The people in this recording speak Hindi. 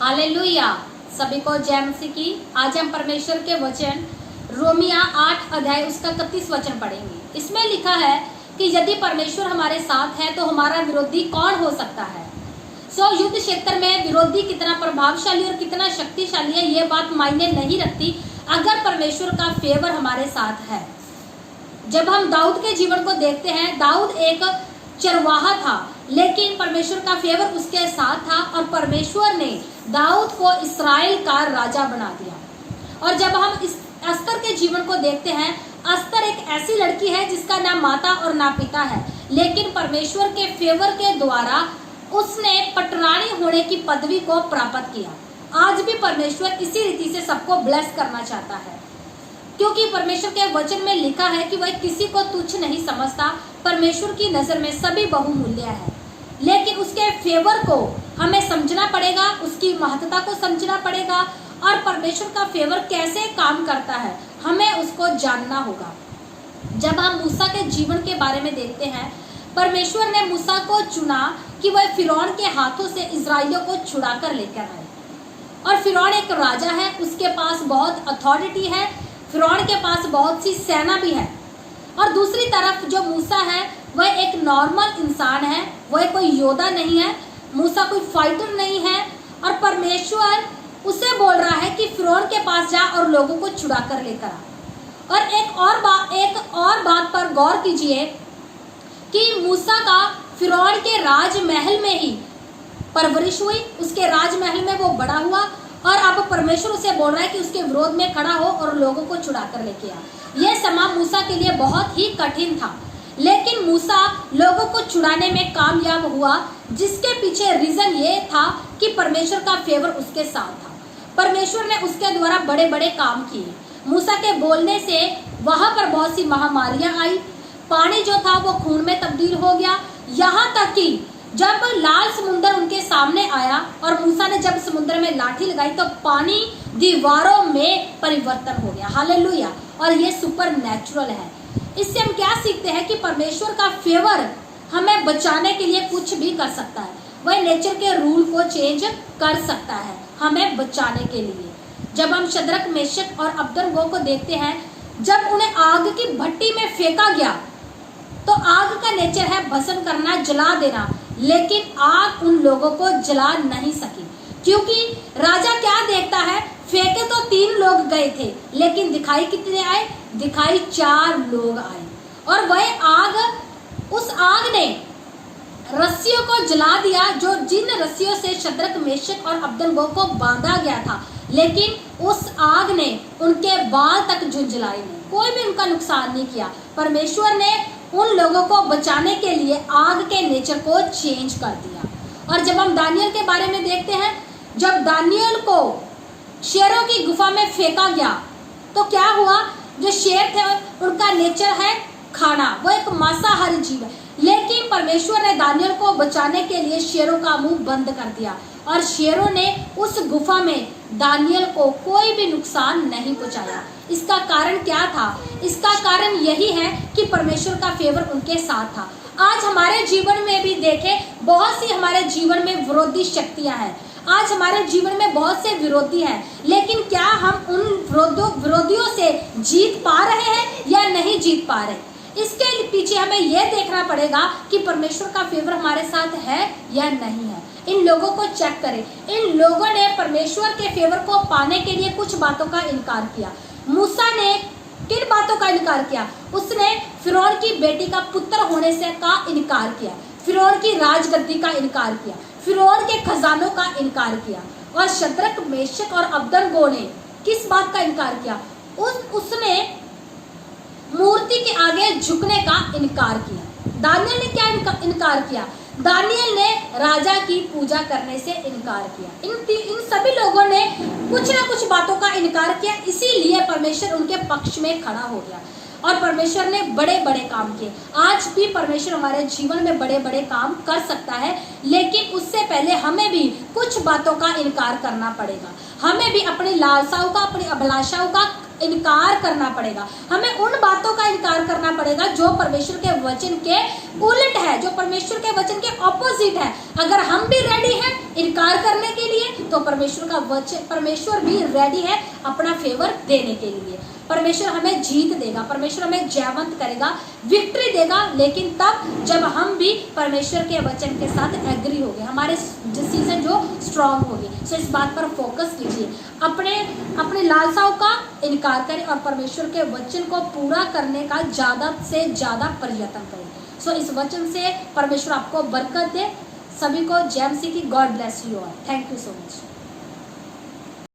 हालेलुया। सभी को जय मसीह की। आज हम परमेश्वर के वचन रोमिया 8 अध्याय उसका 31 वचन पढ़ेंगे। इसमें लिखा है कि यदि परमेश्वर हमारे साथ है तो हमारा विरोधी कौन हो सकता है। युद्ध क्षेत्र में विरोधी कितना प्रभावशाली और कितना शक्तिशाली है ये बात मायने नहीं रखती अगर परमेश्वर का फेवर हमारे साथ है। जब हम दाऊद के जीवन को देखते हैं, दाऊद एक चरवाहा था लेकिन परमेश्वर का फेवर उसके साथ था और परमेश्वर ने दाऊद को इस्राएल का राजा बना दिया। और जब हम इस अस्तर के जीवन को देखते हैं, अस्तर एक ऐसी लड़की है जिसका ना माता और ना पिता है, लेकिन परमेश्वर के फेवर के द्वारा उसने पटरानी होने की पदवी को प्राप्त किया। आज भी परमेश्वर इसी रीति से सबको ब्लेस करना चाहता है, क्योंकि परमेश्वर के वचन में लिखा है कि वह किसी को तुच्छ नहीं समझता। परमेश्वर की नजर में सभी बहुमूल्य है, लेकिन उसके फेवर को हमें समझना पड़ेगा, उसकी महत्ता को समझना पड़ेगा और परमेश्वर का फेवर कैसे काम करता है हमें उसको जानना होगा। जब हम मूसा के जीवन के बारे में देखते हैं, परमेश्वर ने मूसा को चुना कि वह फिरौन के हाथों से इजराइलियों को छुड़ा कर लेकर आए। और फिरौन एक राजा है, उसके पास बहुत अथॉरिटी है, फिरौन के पास बहुत सी सेना भी है। और दूसरी तरफ जो मूसा है वह एक नॉर्मल इंसान है, वह कोई योद्धा नहीं है, मूसा कोई फाइटर नहीं है। और परमेश्वर उसे बोल रहा है कि फिरौन के पास जा और लोगों को छुड़ा कर लेकर आ। और एक और बात पर गौर कीजिए कि मूसा का फिरौन के राजमहल में ही परवरिश हुई, उसके राजमहल में वो बड़ा हुआ और अब परमेश्वर उसे बोल रहा है कि उसके विरोध में खड़ा हो और लोगों को छुड़ा कर लेके आ। यह समय मूसा के लिए बहुत ही कठिन था, लेकिन मूसा लोगों को छुड़ाने में कामयाब हुआ, जिसके पीछे रीजन ये था कि परमेश्वर का फेवर उसके साथ था। परमेश्वर ने उसके द्वारा बड़े बड़े काम किए। मूसा के बोलने से वहां पर बहुत सी महामारियां आई, पानी जो था वो खून में तब्दील हो गया, यहाँ तक कि जब लाल समुद्र उनके सामने आया और मूसा ने जब समुद्र में लाठी लगाई तो पानी दीवारों में परिवर्तन हो गया। हालेलुया। और ये सुपर नेचुरल है। इससे हम क्या सीखते हैं कि परमेश्वर का फेवर हमें बचाने के लिए कुछ भी कर सकता है। वह नेचर के रूल को चेंज कर सकता है हमें बचाने के लिए। जब हम शद्रक, मेशक और अबदनगो को देखते हैं, जब उन्हें आग की भट्टी में फेंका गया तो आग का नेचर है भस्म करना, जला देना, लेकिन आग उन लोगों को जला नहीं सकी, क्योंकि राजा क्या देखता है, फेंके तो 3 लोग गए थे लेकिन दिखाई कितने आए, दिखाई 4 लोग आए। और वह आग, उस आग ने रस्सियों को जला दिया, जो जिन रस्सियों से शद्रक, मेशक और अबदनगो को बांधा गया था, लेकिन उस आग ने उनके बाल तक झुंझलाए नहीं, कोई भी उनका नुकसान नहीं किया। परमेश्वर ने उन लोगों को बचाने के लिए आग के नेचर को चेंज कर दिया। और जब हम दानियल के बारे में देखते हैं, जब दानियल को शेरों की गुफा में फेंका गया तो क्या हुआ, जो शेर थे उनका नेचर है खाना, वो एक मांसाहारी जीव है, लेकिन परमेश्वर ने दानियल को बचाने के लिए शेरों का मुंह बंद कर दिया और शेरों ने उस गुफा में दानियल को कोई भी नुकसान नहीं पहुंचाया। इसका कारण क्या था? इसका कारण यही है कि परमेश्वर का फेवर उनके साथ था। आज हमारे जीवन में भी देखें, बहुत सी हमारे जीवन में विरोधी शक्तियां हैं, आज हमारे जीवन में बहुत से विरोधी हैं, लेकिन क्या हम उन विरोधियों से जीत पा रहे हैं या नहीं जीत पा रहे? इसके पीछे हमें यह देखना पड़ेगा कि परमेश्वर का फेवर हमारे साथ है या नहीं है। इन लोगों को चेक करें। इन लोगों ने परमेश्वर के फेवर को पाने के लिए कुछ बातों का इनकार किया। मूसा ने किन बातों का इनकार किया? उसने फिरौन की बेटी का पुत्र होने से का इनकार किया, फिरौन की राजगद्दी का इनकार किया, फिरौन के खजानों का इनकार किया। और शद्रक, मेशक और अबदनगो ने किस बात का इनकार किया? उसने मूर्ति के आगे झुकने का इनकार किया। दानियल ने क्या इनकार किया? दानियल ने राजा की पूजा करने से इनकार किया। इन सभी लोगों ने कुछ ना कुछ बातों का इनकार किया, इसीलिए परमेश्वर उनके पक्ष में खड़ा हो गया और परमेश्वर ने बड़े बड़े काम किए। आज भी परमेश्वर हमारे जीवन में बड़े बड़े काम कर सकता है, लेकिन उससे पहले हमें भी कुछ बातों का इनकार करना पड़ेगा। हमें भी अपनी लालसाओं का, अपनी अभिलाषाओं का इनकार करना पड़ेगा, हमें उन बातों का इनकार करना पड़ेगा जो परमेश्वर के वचन के उलट है, जो परमेश्वर के वचन के ऑपोजिट है। अगर हम भी रेडी हैं इनकार करने के लिए तो परमेश्वर भी रेडी है अपना फेवर देने के लिए। परमेश्वर हमें जीत देगा, परमेश्वर हमें जयवंत करेगा, विक्ट्री देगा, लेकिन तब जब हम भी परमेश्वर के वचन के साथ एग्री होंगे, हमारे डिसीजन जो स्ट्रांग होगी। सो इस बात पर फोकस कीजिए, अपने लालसाओं का इनकार करें और परमेश्वर के वचन को पूरा करने का ज़्यादा से ज़्यादा प्रयत्न करें। सो इस वचन से परमेश्वर आपको बरकत दे। सभी को जय मसीह की। God bless you all. Thank you so much.